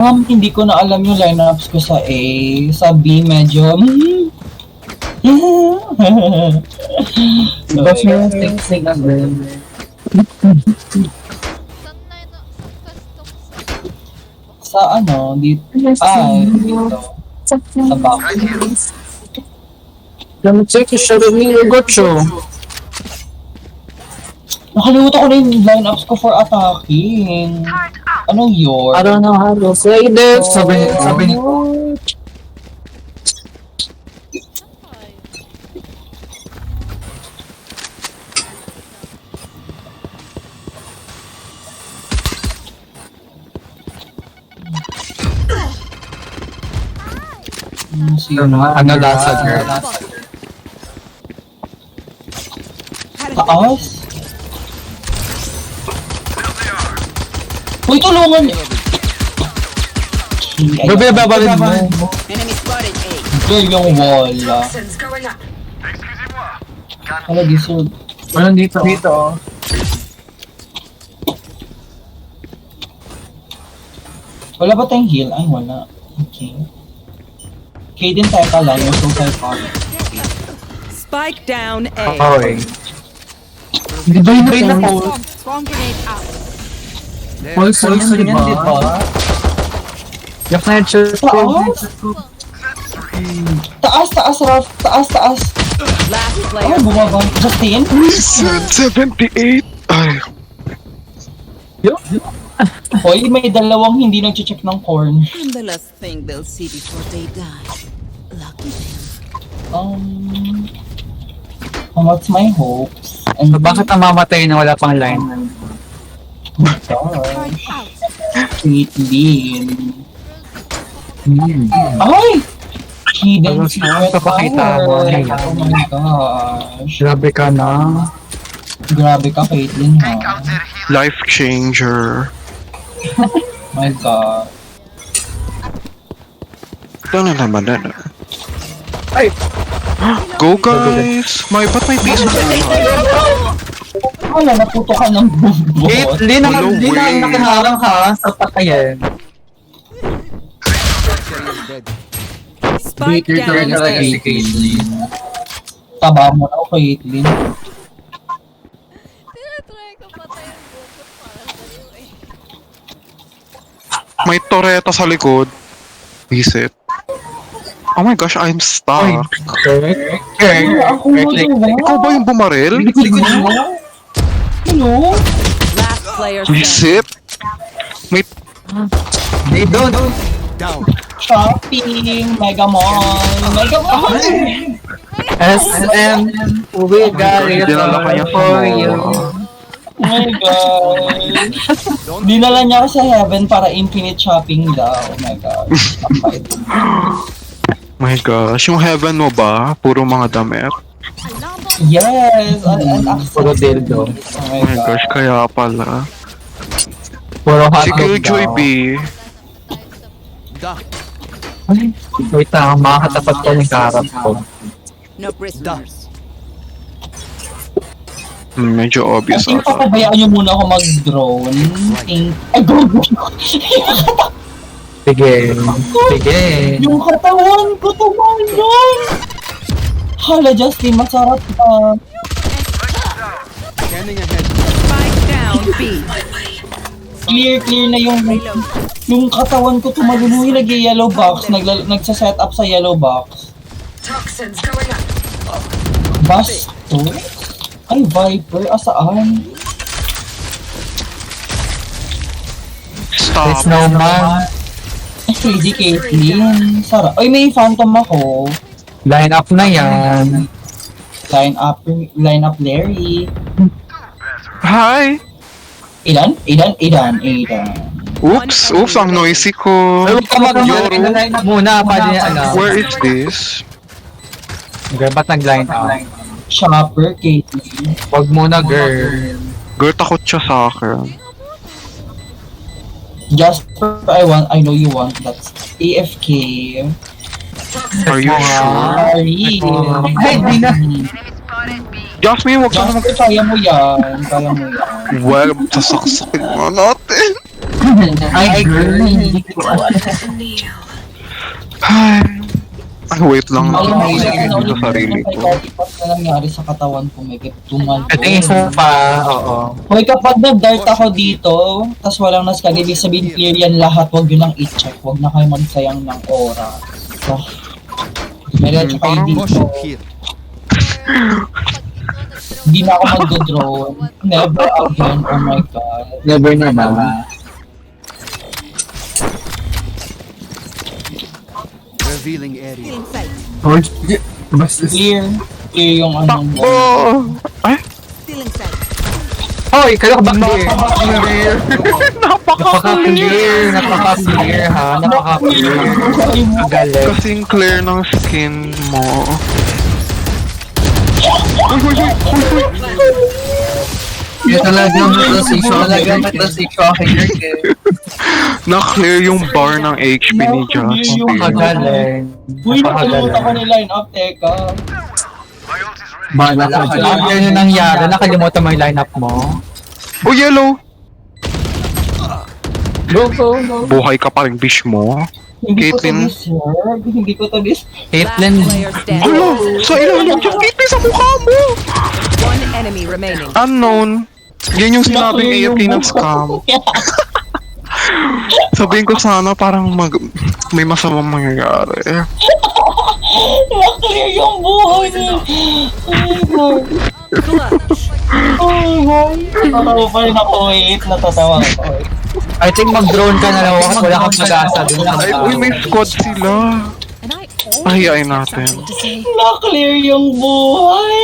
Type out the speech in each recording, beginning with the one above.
Hindi ko na alam yung lineups ko sa A. Sa B, medyo... Boss mo yung sing-sing again. Sa ano, dito. Dito. Sa back. Check siya rin yung gocho. Nakalimutan ko na yung lineups ko for attacking. Anong yun? I don't know how to say this. Sabi ni ano lasa girl? Taas? Uy, tulungan niyo! Gabi babalin mo. Enemy spotted A. Ito yung wall. Ano dito? Ano dito? Dito. Wala ba tayong heal? Ay, wala. Okay. Okay din tayo ka lang. Yung social power. Spike down A. Okay. Hindi ba yun na po? Bomb grenade out. Pulse yun, di ba? Yak na headshot ko. Taas, Ralph. Taas. Last Ay, player. bumaba. Justin? 78! Ay, Hoy, may dalawang hindi nag-check ng corn. I'm the last thing they'll see before they die. Lucky them. What's my hopes? And Bakit namamatay na wala pang line? gosh. Sweet bean. Ay! Hidden Tapos na, secret papakita mo. power. Oh my gosh. Grabe ka na. Grabe ka, Caitlyn, ha? life changer. My God. Ito na naman na. Ay! Go guys! Ba't may piece na? Wala, naputo ka ng bubot. Caitlyn, Hello, hindi na Wayne. nakiharang ha sa patayan. Spike down A. Caitlyn. Taba mo na, Caitlyn. Tinatry ko patay ang bukod para sa'yo eh. May toreta sa likod. Visit. Oh my gosh, I'm stuck. Ako mo Ikaw ba yung bumaril? Hello? Last player standing. Visit? May... They don't. Shopping, Mega Mall, SM, we got it Dinala ka niya for you. Oh my God. Dinala niya ako sa heaven para infinite shopping daw. Oh my God. My gosh, yung heaven mo ba? Puro mga damit? Yes, and access. Puro dildo. Oh Oh my gosh, kaya pala. Puro Si hotdog Killjoy daw. B. Ay, wait lang, makakatapat ko ng karap ko. No prisoners. Medyo obvious Think ata. papabayaan niyo muna ako mag-drone. Ay, go! Sige. Sige. Yung katawan ko tumalon! Hala, Justin, masarap ka. Spike down B. Clear na yung katawan ko tumalon. Yung nag-yellow box, nagsa-set up sa yellow box. Basto? Ay, Viper, asaan? Stop. Snowman. Ay, crazy Caitlyn. Sarap. Ay, may phantom ako. Line up na yan. Line up Larry. Hi! Ilan? Oops, ang noisy ko. Ay, huwag ka mag-line line up muna. Pwede niya, ano. Where is this? Ba't nag-line up? Shopper, Caitlyn. Huwag muna, girl. Girl, takot siya sa akin. Jasper, I know you want that. AFK. Are you sure? Sorry. Ay, di na. Jasmine, huwag ka Jasper, kaya mo yan. Well, sasaksakin mo natin. Ay, girl, hindi ko Ay, wait lang. Alam mo, Nakakasig sa sarili ko. psychotic na nangyari sa katawan ko, may tumal Ito yung isa pa, oo. Hoy, kapag nag-dart ako dito, tas walang naskag, ibig sabihin clear yan lahat, huwag yun ang i-check, huwag na kayo magsayang ng oras. So, meron kayo Parang dito, hindi na ako mag-drone, never again, oh my god. Never na ba? Revealing area. Feeling sight. Oh, basta. Clear yung ano mo. Oh! Ay! Feeling sight. Hoy, kayo ka ba clear? Napaka-clear, napaka-clear ha, napaka-clear. Magaling. Kasing clear ng skin mo. Yung talagang transition aking nerd eh. Na-clear yung bar ng HP ni Josh. Napakagaling. Uy, nakalimutan ko ni line up, teka. Yan yung nangyari, nakalimutan mo yung lineup mo. Oh, yellow! Go, go, go. Buhay ka pa rin, bish mo. Hindi ko to Caitlyn. deserve, hindi ko to deserve. Caitlyn, Last player standing. Hala! Sa ilalim yung Caitlyn sa mukha mo! One enemy remaining. Unknown. Yan yung sinabing Na-clear AFK yung ng scam. Sabihin ko sana parang may masamang mangyayari. Na-clear yung buhay niya. Oh my god. Natatawa pa rin ako, wait. Natatawa ako. I think mag-drone ka na lang, wala kang mag-asa dun lang. Ay, uy, may squad sila. And I Pahiyain natin. to say. Na-clear yung buhay.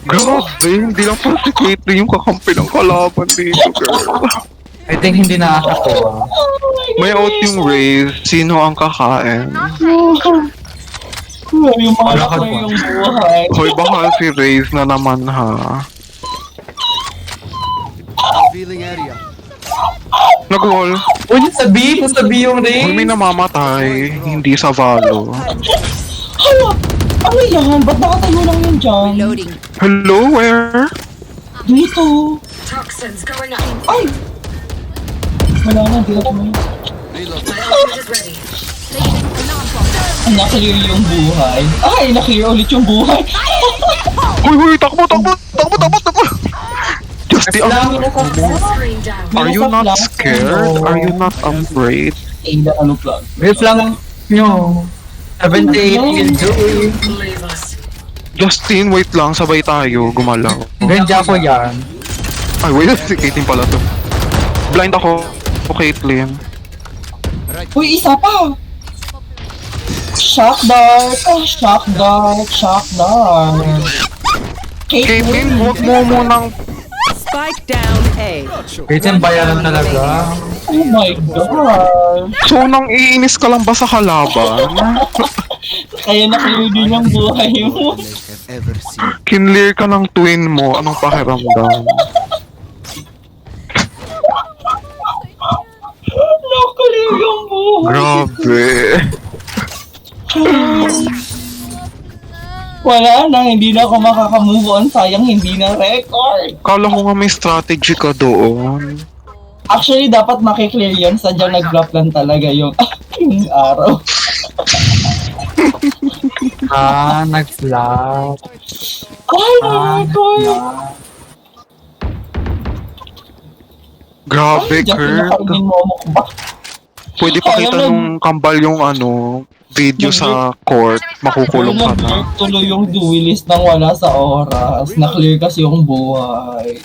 Grabe, hindi lang pala si Caitlyn yung kakampi ng kalaban dito, girl. I think hindi nakakakuha. May out yung Raze. Sino ang kakain? Yung mga na-clear yung buhay. Hoy, baka si Raze na naman ha. Revealing area. Nag-wall. Uy, sabi yung Hoy, may ring. namamatay. Hindi sa Valo. Hala! Ano yan? Ba't nakatayo lang yun dyan? Reloading. Hello, where? Dito. Toxins going up. Ay! Wala na, di ako may... Reload. My ultimate is ready. Na-clear yung buhay. Ay, na-clear ulit yung buhay. Hoy, hoy, takbo, takbo, takbo, takbo, takbo. Justy, Dami na sa... Screen down. are you not scared? Are you not afraid? Ada, ano plug? Brief lang nyo. 78 kills. Leave us. Justin, wait lang, sabay tayo, gumalaw. Ganda ko yan. Ay, wait, si Caitlyn pala to. Blind ako, Caitlyn. Uy, isa pa! Shock dart! Shock dart! Shock dart! Caitlyn, huwag mo munang... Spike down A. Caitlyn, bayaran talaga. Oh my god! So, nang iinis ka lang ba sa kalaban? Kaya na-clear din yung buhay mo. I've ever seen. Kinlear ka ng twin mo, anong pakiramdam? Na-clear yung buhay. Grabe. Wala na, hindi na ako makakamove on. Sayang, hindi na record. Kala ko nga may strategy ka doon. Actually, dapat makiklear yun. Sadyang nag-drop lang talaga yung aking araw. Nag-flop. Ay, na-record! Grabe, Ay, Justin, Kurt. nakarinig mo mukbang. Pwede pakita nung kambal yung video sa court. Makukulong ka na. Nag-clear tuloy yung duelist nang wala sa oras. Na-clear kasi yung buhay.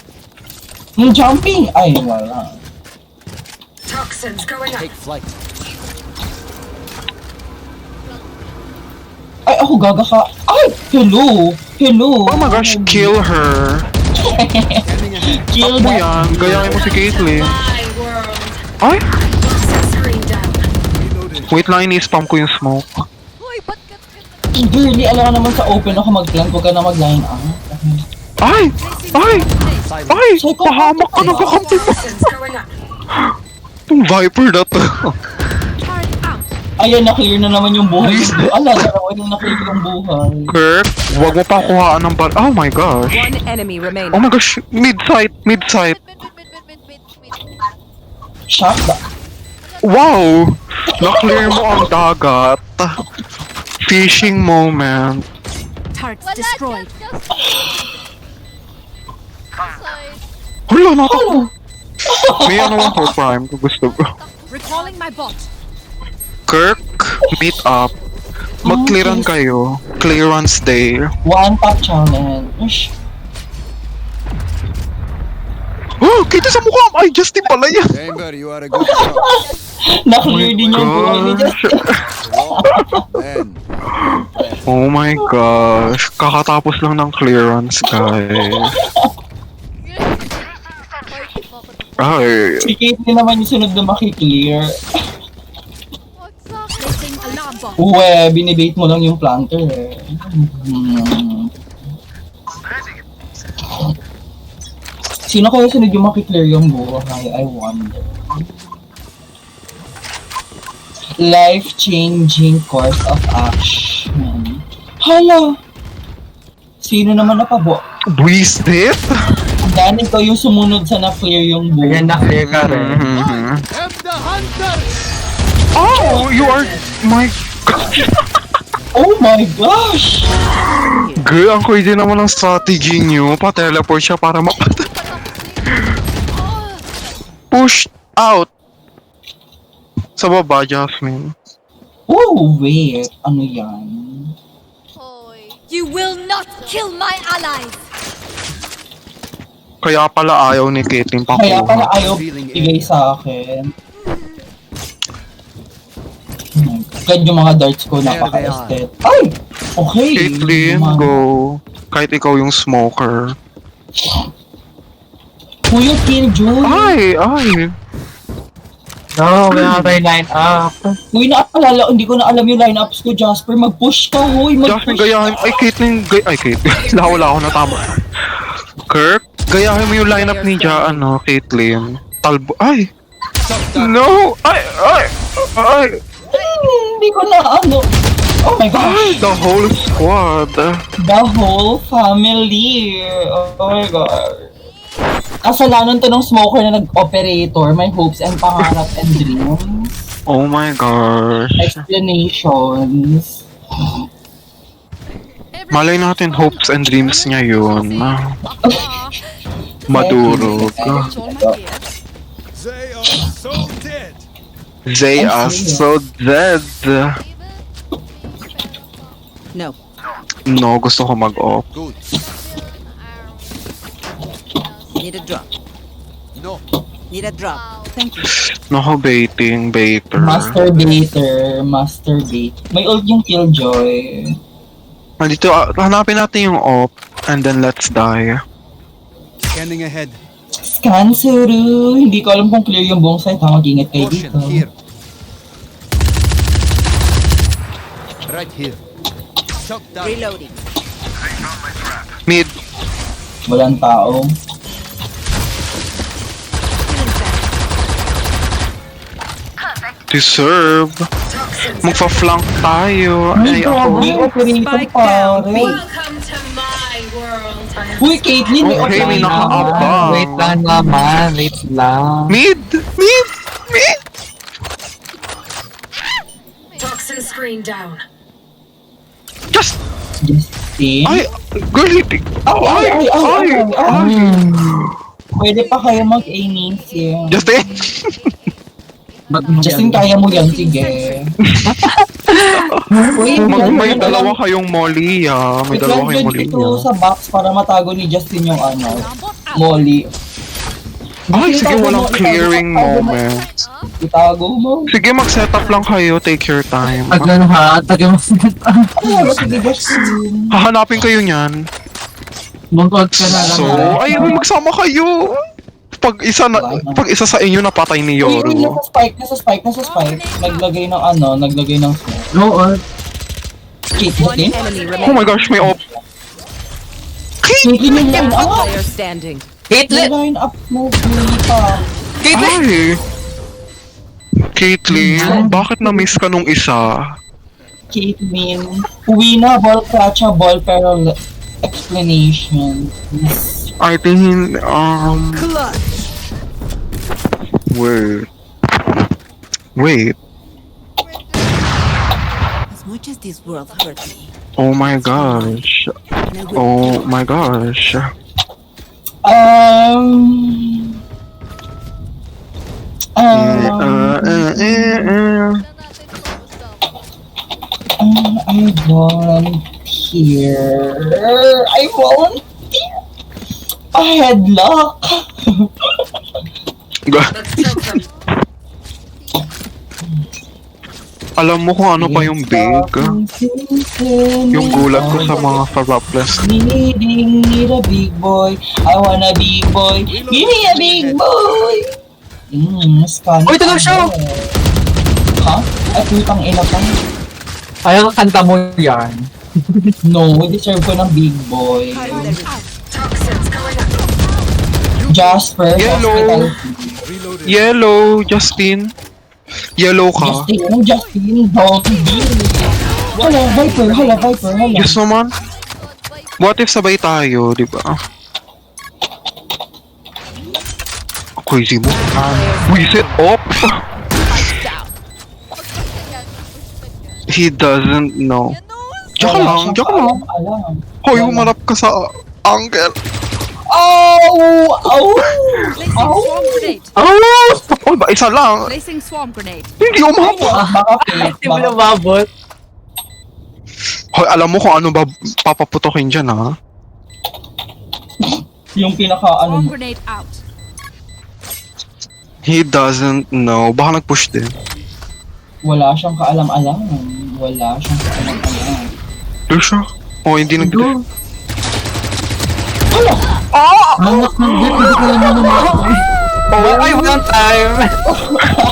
Yung jumping, ay wala. Toxins going up. Take flight. Ay, ako gaga ka. Ay, hello! Hello! Oh my gosh, kill her. Kill Takbo that. yan. Gayahin mo si Caitlyn. My world. Ay! Screen down. Wait lang, ini-spam ko yung smoke. Hoy, ba't ka... Girlie, alam ka naman sa open ako mag-plan. Huwag ka na mag-line up. Ay! Ay! Silent. Ay! Pahamak ka ng kakampi mo. Toxins going up. Itong Viper na to. Turn out! Ayan, na-clear na naman yung buhay. Ala, dalawa yung na-clear yung buhay. Kirk, wag mo pa kuhaan ng bar. Oh my gosh. One enemy remaining. Oh my gosh, mid-sight, mid-sight. Mid. Shock ba? Wow! Na-clear mo ang dagat. Fishing moment. Targets Wala, destroyed. just... Side. Hala, nata. May ano lang for prime kung gusto ko. Recalling my bot. Kirk, meet up. Mag-clearan kayo. Clearance day. One tap challenge. Oh, kita sa mukha! Ay, Justin pala yan! Chamber, you are a good shot. Na-clear din yung buhay ni Justin. Man, Oh my gosh. Kakatapos lang ng clearance, guys. Ay. Si Caitlyn naman yung sunod na makiklear. Wag sa akin. Placing alarm bot. Uwe, binibait mo lang yung planter eh. Sino kaya sunod yung makiklear yung buhay? I wonder. Life-changing course of action. Hala! Sino naman napabo? Buisit? Dan, ikaw yung sumunod sa na-clear yung buhay. Ayan, na-clear ka rin. am the hunter. Oh, you are my... Oh my gosh! Girl, ang crazy naman ng strategy niyo. Pa-teleport siya para push out. Sa baba, Jasmine. Oh, wait. Ano yan? Hoy. You will not kill my allies. Kaya pala ayaw ni Caitlyn Kaya pala pakuha. ayaw bigay sa akin. Kaya yung mga darts ko napaka-estet. Ay! Okay! Caitlyn, Naman. go. Kahit ikaw yung smoker. Kuya Killjoy! Ay! No, wala tayo line up. Uy, naalala, hindi ko na alam yung lineups ko, Jasper. Mag-push ka, huy! Jasmine, gayahin. Ay, Caitlyn. Ay, Caitlyn. Wala ako natama. Kirk, gayahin mo yung lineup ni Caitlyn. Talbo. Ay! No! Ay! Hindi ko na ano. Oh my Ay! gosh! The whole squad. The whole family! Oh my god. Kasalanan to ng smoker na nag-operator. My hopes and pangarap and dreams. Oh my gosh. Explanations. Malay natin hopes and dreams niya yun. Madurog. They are so dead. They are so dead. No. No, gusto ko mag-off. Good. Need a drop. No. Need a drop. Thank you. No, baiter. Masturbate. May ult yung Killjoy. Dito, hanapin natin yung off. And then let's die. Scanning ahead. Scan Suru. Hindi ko alam kung clear yung buong site. Mag-ingat kayo Portion dito. here. Right here. Shock down. Reloading. Mid. Walang tao. Deserve. Magpa-flank tayo. Ay, ako. May operator Spike down, pare. B. Welcome to my world. Uy, Caitlyn, may Okay, may operator. naka-up. Wait lang naman, wait lang. Mid! Toxin screen down. Just. Justin? Ay, girl, hitik. Ay. Pwede pa kayo mag-A-names yun. Justin. Justin, kaya mo yan, sige. Uy, May dalawa kayong molly, May dalawa kayong molly, ito sa box para matago ni Justin yung molly. Ay, sige, walang clearing moment. Itago mo. Sige, mag-setup lang kayo. Take your time. Tagal ha, tagal mo. Sige, Justin. Hahanapin kayo niyan. Bungkod ka na lang. So, ayun, magsama kayo. Pag isa sa inyo napatay ni Uy, Yoru. nasa spike. Naglagay ng smoke. No, or... One Caitlyn? enemy Oh remaining. my gosh, may op. Caitlyn yung line up. Player standing. Yung line up mo, hindi pa. Ay! Caitlyn, bakit na-miss ka nung isa? Caitlyn, winnable, catchable, pero explanation. I think, wait. As much as this world hurt me, Oh my gosh. and I will Oh my gosh. Na natin kausap. I volunteer. A headlock. Let's choke them. Alam mo kung ano pa yung big? Yung gulat ko sa mga Farapless. Need a big boy. I want a big boy. Give me a big boy. Scan. Uy, tunog siya! Ha? Ay, putang ina pa. Ayaw kanta mo yan. No, deserve ko ng big boy. Toxins going up. Jasper, Yellow. hospital. Reloading. Yellow, Justin. Yellow ka. Justin, don't be. Hala, Viper. Yes naman. What if sabay tayo, di ba? Crazy mo. Reset up. He doesn't know. Diyan lang. Alam. Hoy, humarap ka sa uncle. Oh! Placing swarm grenade. Oh, ba isa lang. Placing swarm grenade. Hindi umabot. Baka fake. Hindi mo lumabot. Hoy, alam mo kung ano ba papaputokin dyan, ha? Yung pinaka Swarm ano. grenade out. He doesn't know. Baka nag-push din. Wala siyang kaalam-alam. Doon siya. Oh, hindi nag Anak ng git, hindi ko naman lumabot. Ay, walang time.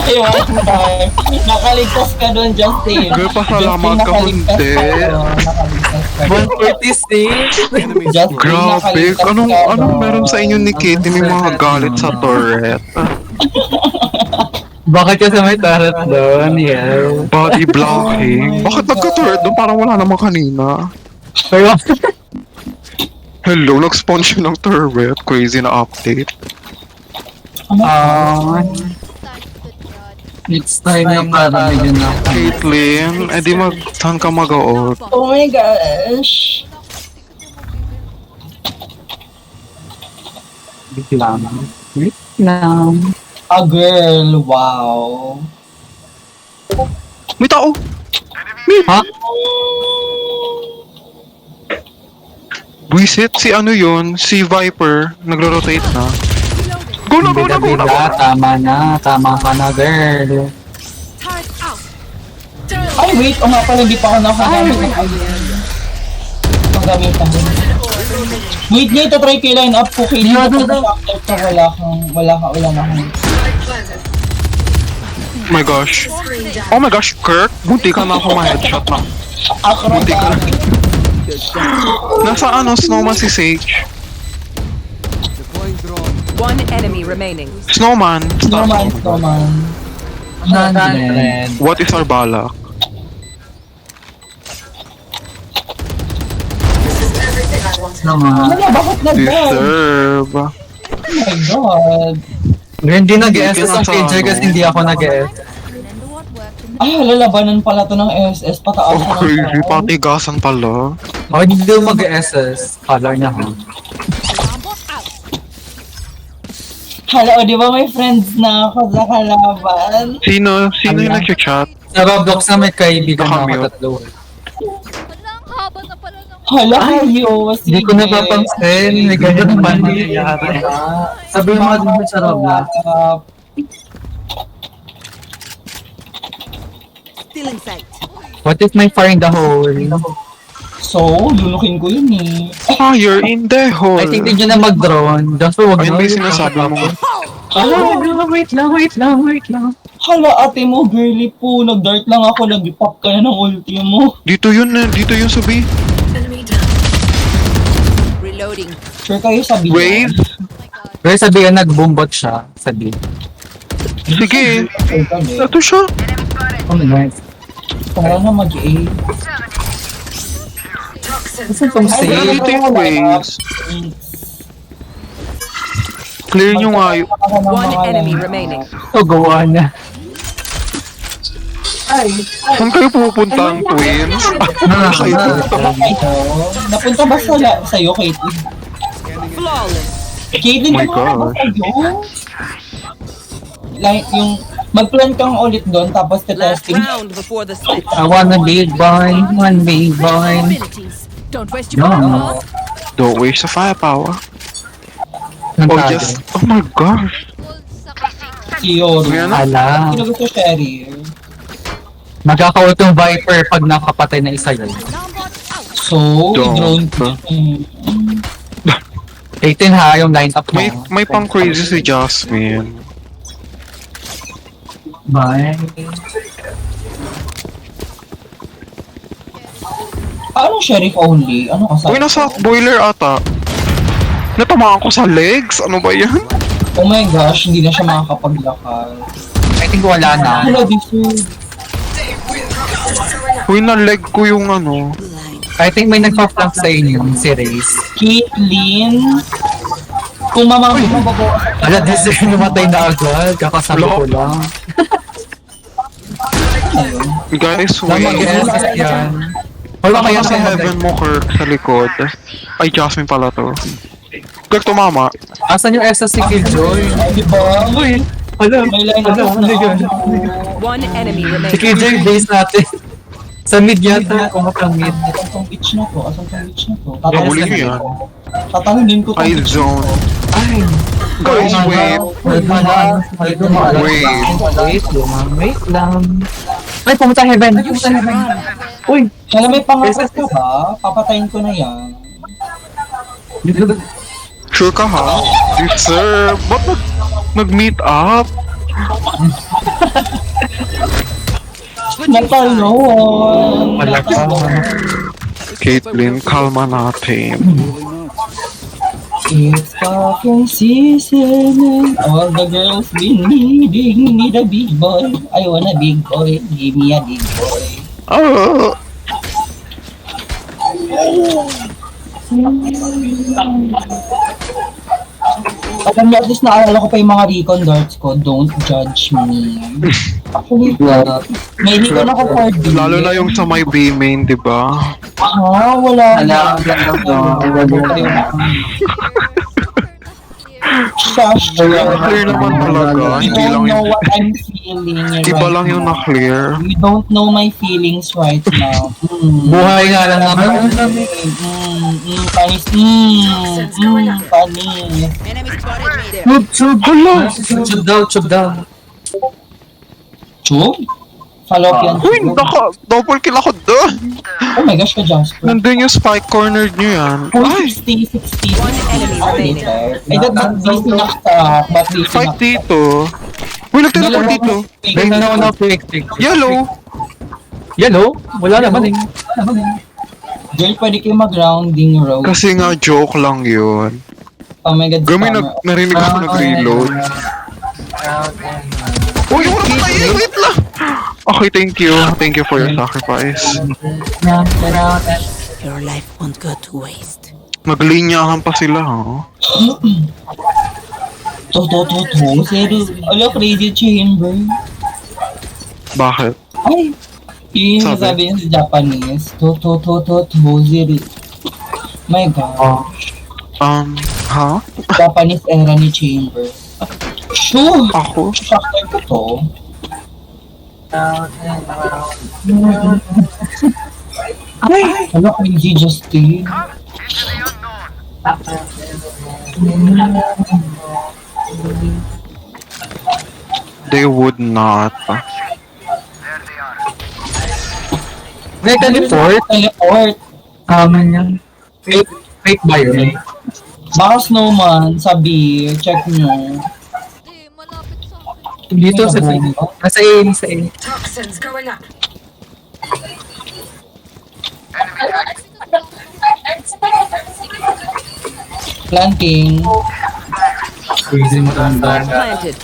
Ay, one time. Nakaligtas ka doon, Justin. Girl, pasalamat ka, hindi. Nakaligtas ka doon. 146. Enemies Justin, Grabe, nakaligtas anong ka doon. meron sa inyo ni Katie? May mga galit sa turret. Bakit kasi may turret doon? Yeah. Body blocking. Bakit nagka-turret doon? Parang wala namang kanina. Pero, Hello, nag-spawn siya ng turret. Crazy na update. it's time na para bigyan na ako. Caitlyn, edi saan ka mag-out? Oh my gosh. Wait lang. Wait lang. A girl, wow. May tao! Ha? Buisit, si ano yun? Si Viper. Nagro-rotate na. Go na, go na, go na! Bida, tama ka na, girl. Turret out. Ay, wait. O nga pala, hindi pa ako nakagamit ng idea. Pagamitan. Wait, Nito, try kay line up ko. Kay Nito, wala na akong. Oh my gosh. Screen down. Oh my gosh, Kirk! Bunti ka na ako ma-headshot na. Bunti ka na. Nasa ano, snowman si Sage. deploying drone. One enemy remaining. Snowman. Snowman. 100. What is our balak? Naman. Ano, bakit nag-down? Deserve. Oh my God. Hindi nag-SS ang pager kasi hindi ako nag-SS. Remember what worked in Ay, lalabanan pala to ng SS. Pataas Oh, na crazy. Patigasan pala. Oh, hindi daw mag-SS. Kala niya ha. Lambot out. Hello, di ba may friends na ako sa kalaban? Sino yung nag-chat? Sa Roblox na may kaibigan na ako Nakamute. tatlo. Wala, ang haba na pala ng... Hala, kayo. Hindi ko napapansin. May ganyan naman nangyayari. Sabi mo nga din sa Roblox. Still in sight. What if may fire in the hole? So, lunukin ko yun eh. Fire in the hole. I think hindi nyo na mag-drone. Just for wag Ayun na. ba yung sinasabi mo? Wait lang. Hala, ate mo, girly po. Nag-dart lang ako. Nag-pop ka na ng ulti mo. Dito yun sabi. Enemy down. Reloading. Sure kayo sabi Wave. Oh my God. Pero sabihan nag-boombot siya. Sabi. Sige. Ito siya. Oh my God. Para na mag-A. Saan tong Ay, save? ito yung ways. Clear nyo nga yun. One enemy remaining. Ito, gawa niya. Saan kayo pupunta ang twins? Kayo pupunta. Napunta ba sa'yo, Caitlyn? Flawless. Caitlyn, Oh my napunta ba gosh. sa'yo? Like, yung mag-plan kang ulit doon, tapos Last te-testing. round before the switch. I want a big boy, one big boy. Abilities. Don't waste your No. time. Don't waste the firepower. Nang Oh, tago. yes. Oh my gosh. Gold sa kasi. Si Yoro. Ayan. Ala. Sino gusto Sherry? Magkakawat yung Viper pag nakapatay na isa yun. So, Don't. drone. 18 ha, yung line up mo. May pang crazy si Jasmine. Bye. Anong sheriff only? Ano ka Uy, nasa boiler ata. Natamaan ko sa legs? Ano ba yan? Oh my gosh, hindi na siya makakapaglakad. I think wala na. Wala dito. Uy, na-leg ko yung ano. I think may nagpa-flank sa inyo, si Reyes. Caitlyn. Kung mamababawasan ka. Ala, this is namatay na agad. Kakasabi ko lang. Guys, Tama, wait. yes, yan. Wala Kaya kaya sa heaven mo, Kirk, sa likod. Ay, Jasmine pala to. Kirk, tumama. Asan yung SS si Killjoy? Di ba? Uy! Wala, May line wala, up hindi yun. One enemy Si remaining. Killjoy base natin. Sa mid yata, kumakang mid. Asan tong beach na to? Asan tong beach na to? Nahuli niyo yan. Tatalunin ko Ay, tong zone. Ay! Guys, wait. Wait lang. Wait lang. Ay, pumunta heaven. Pumunta heaven. Uy! Kaya may pangapas ka ba? Papatayin ko na yan. Sure ka ha? Yes, sir. Ba't nag-meet up? Natalon! Wala ka. Caitlyn, kalma natin. It's fucking season and all the girls been needing need a big boy. I want a big boy. Give me a big boy. Oh, Alam niyo, at least naalala ko pa yung mga recon darts ko. Don't judge me. Actually, may recon ako for D. lalo na yung sa my B main, di ba? Ah, wala. Wala. Shush. Clear naman talaga. You Hindi lang don't know yung... what I'm feeling right Iba lang yung now. na-clear. You don't know my feelings right now. Buhay nga lang naman. Panis. Panis. Enemy spotted me there. Chub, chub. Hala! Chub daw, chub daw. Chub? Fallopian Uy, tube. double kill ako doon! Oh my gosh, ka Jasper. Nandun yung spike corner nyo yan. Oh, Ay! 60, 60. One enemy remaining. Ay, that busy na sa but busy Fight na. dito. Uy, nagteleport dito. No, fake. Yellow! Yellow? Wala naman eh. Girl, pwede kayo mag-grounding road. Kasi nga joke lang yun. Oh my god, Gami, scammer. narinig ako nag-reload. Uy, wala pa tayo! Wait lang! Okay, thank you. Thank you for your sacrifice. Your life won't go to waste. Naglinyahan pa sila, ha? To. Serious. Ala, crazy chamber. Bakit? Ay! Yun yung Sabi? sabi niya sa Japanese. To. Serious. My god. Ha? Japanese era ni chamber. Sure! Ako? Shocktime ko to. Ay! Ano, crazy Justin. They would not. May teleport. Teleport. Kaman yan. Fake ba yun? Baka snowman, sabi, check nyo. Hindi, malapit sa akin. Dito sa nasa A, nasa A. Toxins going up. Planting. Crazy matanda. Planted.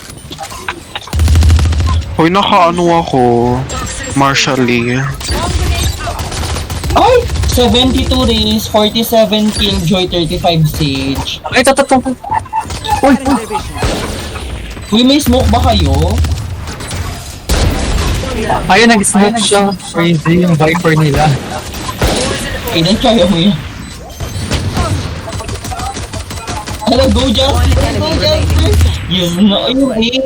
Hoy, nakaano ako. Marshall Lee. Ay! 72 race, 47 killjoy, 35 sage. Ay, tatatong. Uy, uy. Uy, may smoke ba kayo? Ayun, nag-smoke siya. Crazy yung Viper nila. Kailan kaya mo yun? Hello, go Justin! Go Justin! Yun na, ayun eh.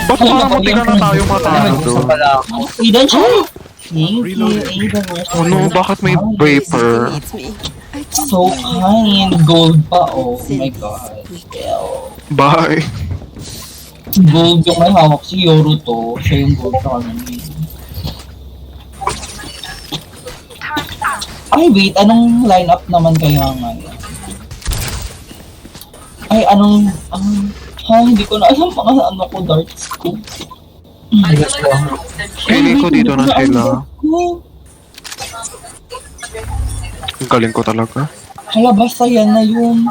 Ba't parang matiga na tayo matalo? Aidan siya! Thank you, Aidan. Oh no, bakit may Viper? Needs me. I can So kind. Gold pa, oh my god. Hell. Bye. Gold yung may hawak si Yoru to. Siya yung gold sa kanina. Ay, wait. Anong lineup naman kaya ngayon? Ay, anong... hindi ko na alam mga ano ko, darts ko. Feeling ko dito na sila. Ang galing ko talaga. Hala, basta yan na yun.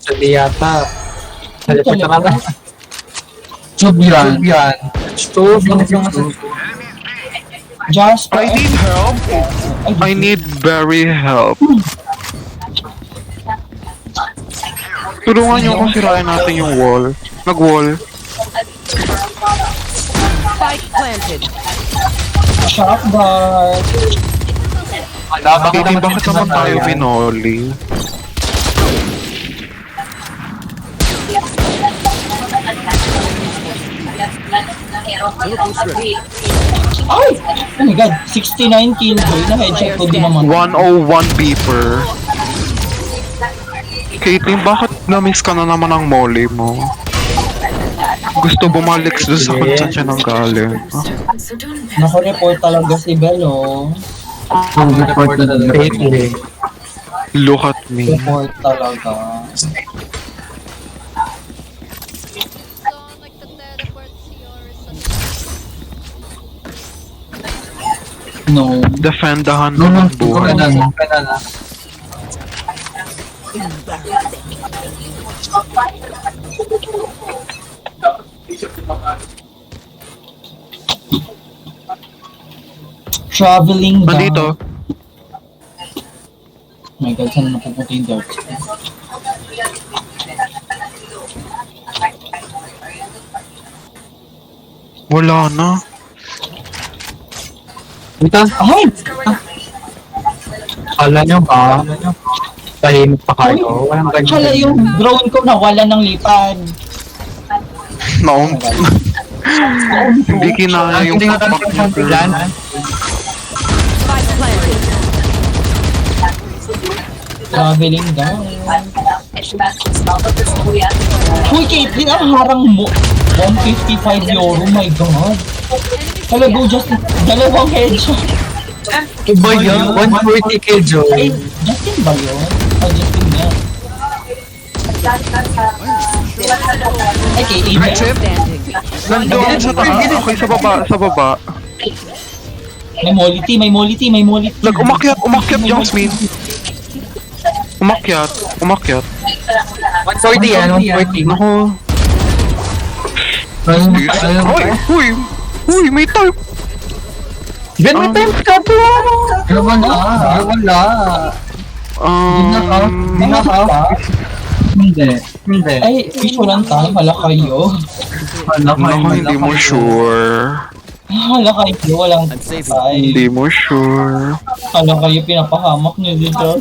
Hindi yata. Teleport na ka. Tube yan. Tube yan. Just I need help. I need very help. Tulungan niyo kung sirain natin yung wall. Nag-wall. spike planted. shock guard. Hindi, bakit naman tayo minoli? Ay! Oh my god, 69 killjoy na headshot ko di naman. 101 beeper. Caitlyn, bakit na-miss ka na naman ang molly mo? Gusto bumalik doon sa kung saan siya nang galing. So don't Nako-report talaga si Belo. Report na talaga. Look at me. Report talaga. So, nagta-teleport si Yoris sa No. Defendahan ko ng buhay. Traveling down. Nandito. Oh my god, saan napupunta yung darts? Wala na. Dito. Ay! Kala nyo ba? Tahimik pa kayo. Walang ganyan. Hala yung drone ko nawala ng lipad. No. Hindi kinaya yung Hindi nga pakpak kami niya. dyan. Spike planted. Traveling down. Uy, Caitlyn, ang harang mo. 155 euro, my god. Hala, go Justin. Dalawang headshot. Iba yun. 140 killjoy. Ay, Justin ba yun? Oh, Justin yan. Ay, Caitlyn. Vincent? Nandun sa taas. Okay, sa baba. Sa baba. May molity, may molity, may molity. Umakyat, Jasmine. Umakyat. 140 yan. 140. Nako. Uy, may type. Ben, may time ka po. Wala. Hindi. Ay, visual lang tayo. Hala kayo. Nako, hindi mo sure. Hala kayo, walang tay. Hindi mo sure. Hala kayo, pinapahamak niyo dito.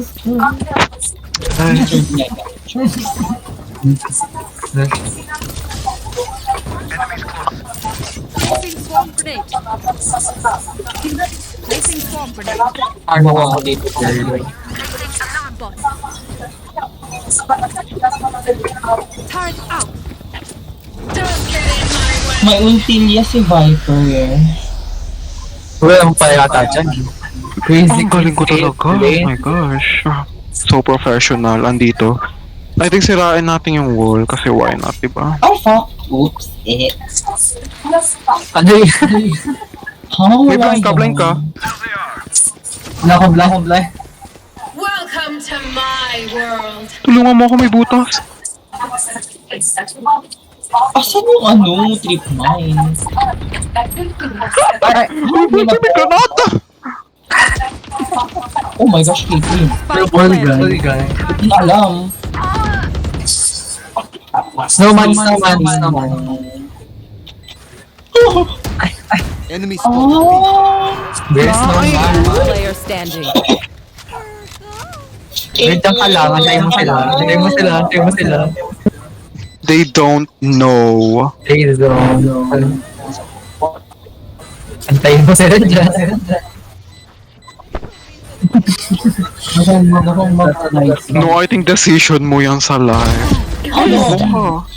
Ay, Richard niya. Placing swarm grenade. Placing swarm grenade. Ano ako dito? Bot. Turret out. May ultilya si Viper eh. Wala pa yata dyan. Crazy. ang galing ko talaga. Oh my gosh. So professional. Andito. I think sirain natin yung wall kasi why not, diba? Oh fuck. Oops. Ano yun? May blind ka. Blay. Welcome to my world. Tulungan mo ako, may butas. Asan yung ano, trip mine? Ay, hindi na po. Granada! Oh my gosh, Caitlyn. Spike One planted. guy. Hindi na alam. Snowman. Enemy spotted. Oh! There's snowman. Player standing. Wait lang ka lang, antayin mo sila. They don't know. Please don't. Antayin mo sila dyan. No, I think decision mo yan sa live. Ano? Nabuka.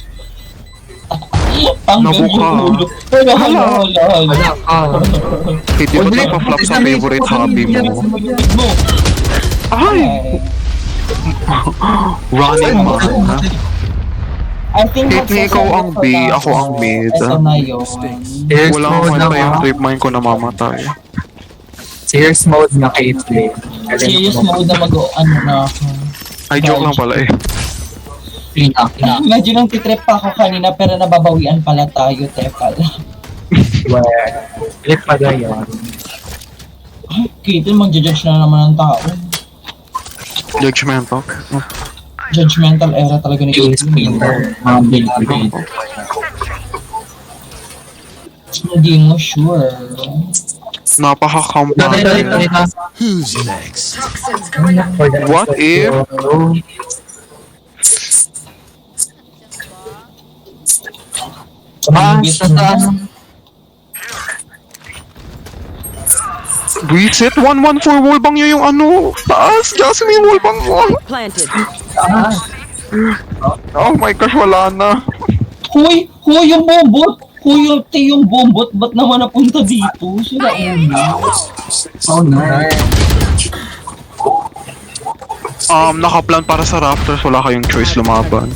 Ang Nabuka. ulo. Wala. Wala ka. Hindi ba nagpa-flop sa favorite hobby mo? Mo. Ay! Running man. I think Caitlyn, ikaw ang B, ako ang mid. Ito na yun. Serious Wala mode akong na kwenta yung ba? trip mine ko namamatay. Serious mode na Caitlyn. Serious mode na ano na ako. Ay, joke lang pala eh. Medyo nang titrip pa ako kanina pero nababawian pala tayo, teka lang. Clip pa yun. Caitlyn, mag-judge na naman ng tao. Judgmental. Judgmental era talaga ni Caitlyn. Mga build. Hindi mo sure. Napaka-compound. Who's next? Toxins going up. What if? Reset 1-1 for wallbang nyo yung ano. Taas! Jasmine, wallbang mo! Planted. Oh my gosh, wala na. Huy yung bombot! Huy yung bombot, ba't naman napunta dito? Sila ulo. Oh, nice. Nakaplan para sa Raptors, wala kayong choice lumaban.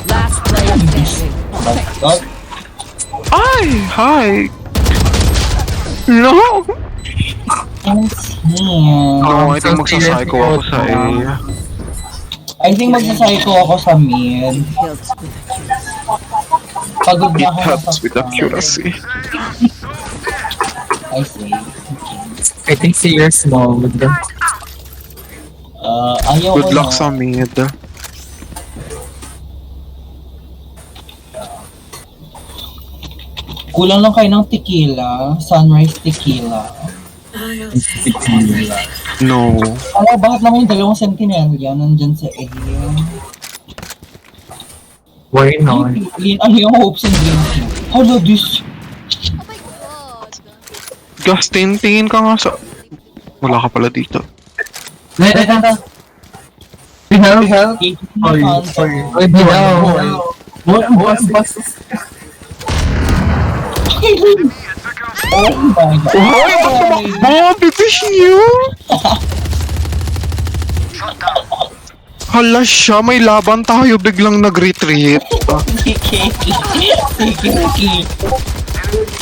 Last player standing. Oh my God. Ay! Hi! No! No, I think magsa-psycho ako sa A. I think magsasaiko ako sa mid. Helps with Pagod na It ako helps with accuracy. I see. I think serious mode. Ayaw Good ko luck na. sa mid. Kulang lang kayo ng tequila. Sunrise tequila. I'll No. Alam, bakit naman yung dalawang sentinel yan nandyan sa area? Why not? Ano yung hopes and dreams mo? Hala, this... Justin, tingin ka nga sa... Wala ka pala dito. We have? Sorry. Wait, Oh my God. Hoy, ba't tumakbo? Bibish niyo! Hala siya, may laban tayo, biglang nag-retreat. Kiki.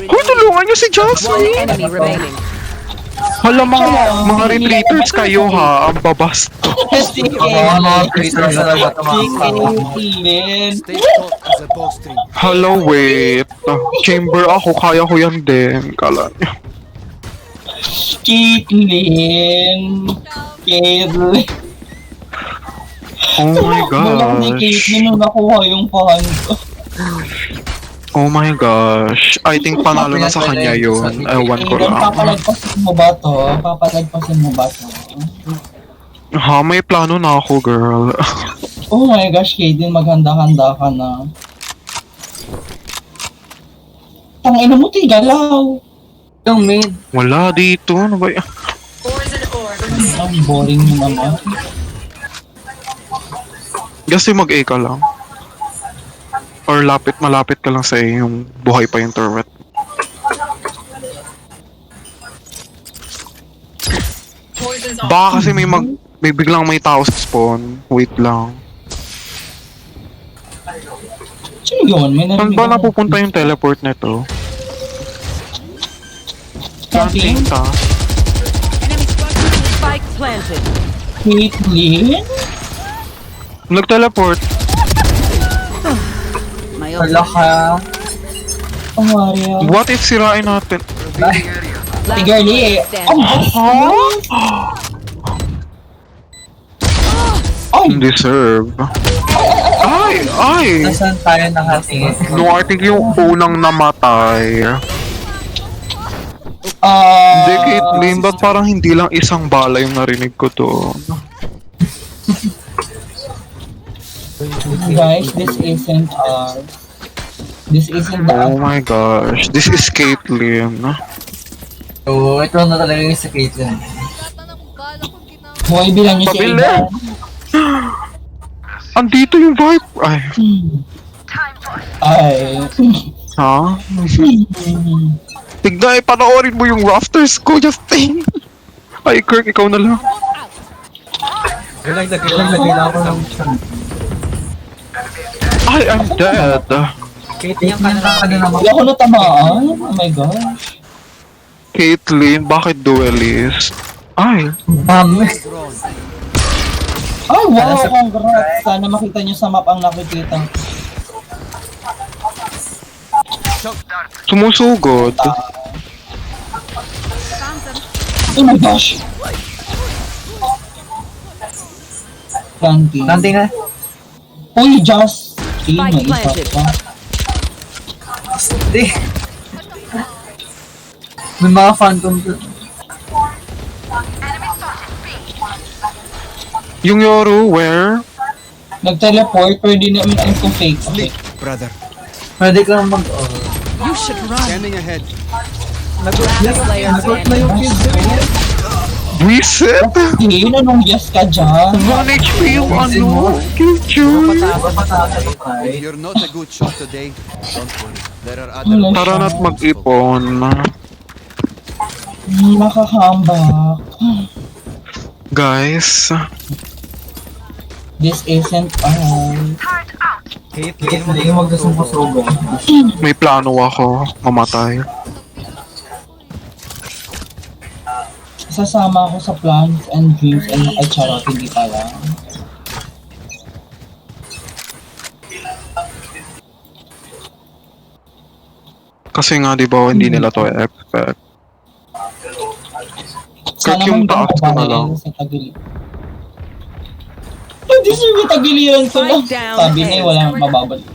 Hoy, tulungan niyo si one Jasmine! enemy remaining. Hala, mga retreaters kayo ha, ang babas. Sige. Stay put as a bow string. Hala, wait. Chamber ako, kaya ko yan din. Kala niyo. Caitlyn. Oh my Wala ni gosh. Caitlyn nung nakuha yung pahan ko. Oh my gosh. I think panalo na sa kanya yun. Ewan ko lang. Papalagpasin mo ba to? Ha, may plano na ako, girl. Oh my gosh, Caitlyn, maghanda-handa ka na. Tangina mo, tigalaw. Yung mid. Wala dito. Ano ba yan? Ores and ore. Ang boring mo naman. Kasi mag-A ka lang. Or malapit ka lang sa A, yung buhay pa yung turret. Poison's off. Baka kasi may biglang may tao sa spawn. Wait lang. Sino yun? May Saan narinig ba ako. napupunta yung teleport nito? Something? Tinta. Enemy spotted. Spike planted. Caitlyn? Nag-teleport. My Wala ka. Ang Mario. What if sirain natin? Si Girlie eh. Ay! Deserve. Ay! Nasaan tayo nakatingin? No, I think yung unang namatay. Hindi, Caitlyn, ba't parang hindi lang isang bala yung narinig ko to? Guys, this isn't Oh my gosh, this is Caitlyn. Oo, ito na talaga yung sa Caitlyn. Hoy, bilang niyo si Pabili. Aidan. Andito yung vibe. Ay, Ay. ha? Tignan, panoorin mo yung rafters ko, Justin. Ay, Kirk, ikaw na lang. Naglagay lang ako ng Ay, I'm dead. Caitlyn ka na naman. Hindi ako natamaan. Oh my gosh. Caitlyn, bakit duelist? Ay, Ay, wow, congrats. Sana makita niyo sa map ang nakikita. sumusugod. Oh my gosh. Planting. Nanti na. Uy, just. Spike May isa planted. pa. Hindi. May mga phantom doon. Yung Yoru, where? Nag-teleport pero hindi namin alam kung fake. Okay. Brother. Pwede kang mag... You should run. Scanning ahead. Last player standing. Reset? Hindi, nanong yes ka dyan. 1 HP yung ano? Killjoy. If you're not a good shot today, don't worry. There are other Wala Tara na't mag-ipon. Nakakambak. Guys, This isn't Hindi mo magkasumbasubo. may plano ako mamatay. Sasama ako sa plans and dreams and ay charot, hindi pala. Kasi nga, di ba, hindi nila to expect. Kirk, Sana yung man taas ko na lang. sa tagili. Hindi sir, tagiliran ko lang. Fight down, Sabi niya, walang mababalik.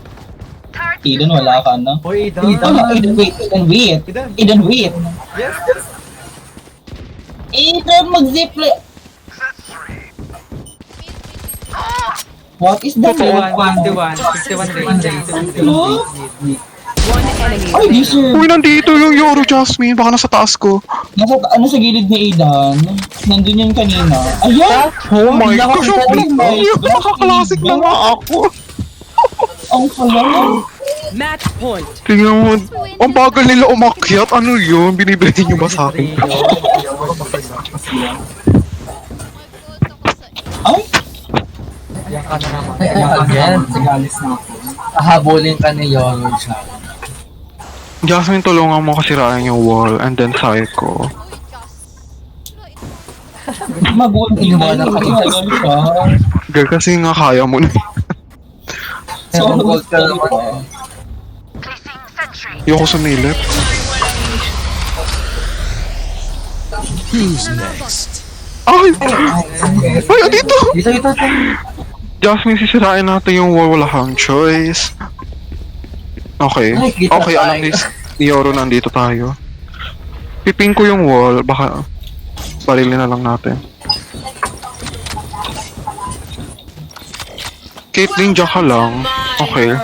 Eden, wala ka na. Uy, Eden, wait. Eden, wait. Eden, mag-zipline. What is that? 51 days. Hello? One enemy Ay, di remaining. sir. Uy, nandito yung Yoru, Jasmine. Baka nasa taas ko. Nasa gilid ni Aidan. Nandun yun kanina. Ayan! Oh my Hindi ako gosh, kita oh din, my guys. God, nakaklasik na nga ako. Ang kala. Match point. Tingnan mo, ang bagal nila umakyat. Ano yun? Binibigay niyo ba sa akin? Ay! Again, nagalis na ako. Hahabulin ka ni Yoro siya. Jasmine, tulungan mo kasi sirain yung wall and then Psycho. Mabuti na Iwala ka yung siya. Girl, kasi nga kaya mo na. So, gold ka naman. Yung ko sumilip. Who's next? Ay! Ay, dito! Dito. Jasmine, sisirain natin yung wall. Wala kang choice. Okay. Ay, kita Okay, alam tayo. ni Yoro nandito tayo. Piping ko yung wall. Baka barilin na lang natin. Caitlyn, diyan ka lang. Okay.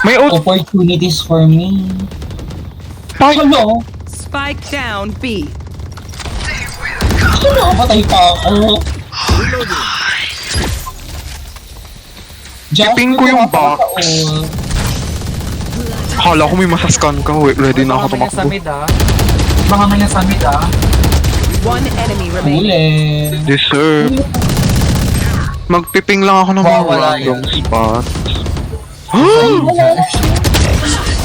May Opportunities for me. Ay! Hello? Spike down B. Hello? Patay pa ako. Just Iping ko yung box. nakakataon. Akala ko may masascan ka. Wait, ready na ako tumakbo. Baka may nasamit One enemy remaining. Huli. Deserve. Magpiping lang ako ng mga Wala random yun. spots.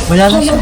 Wala na siya.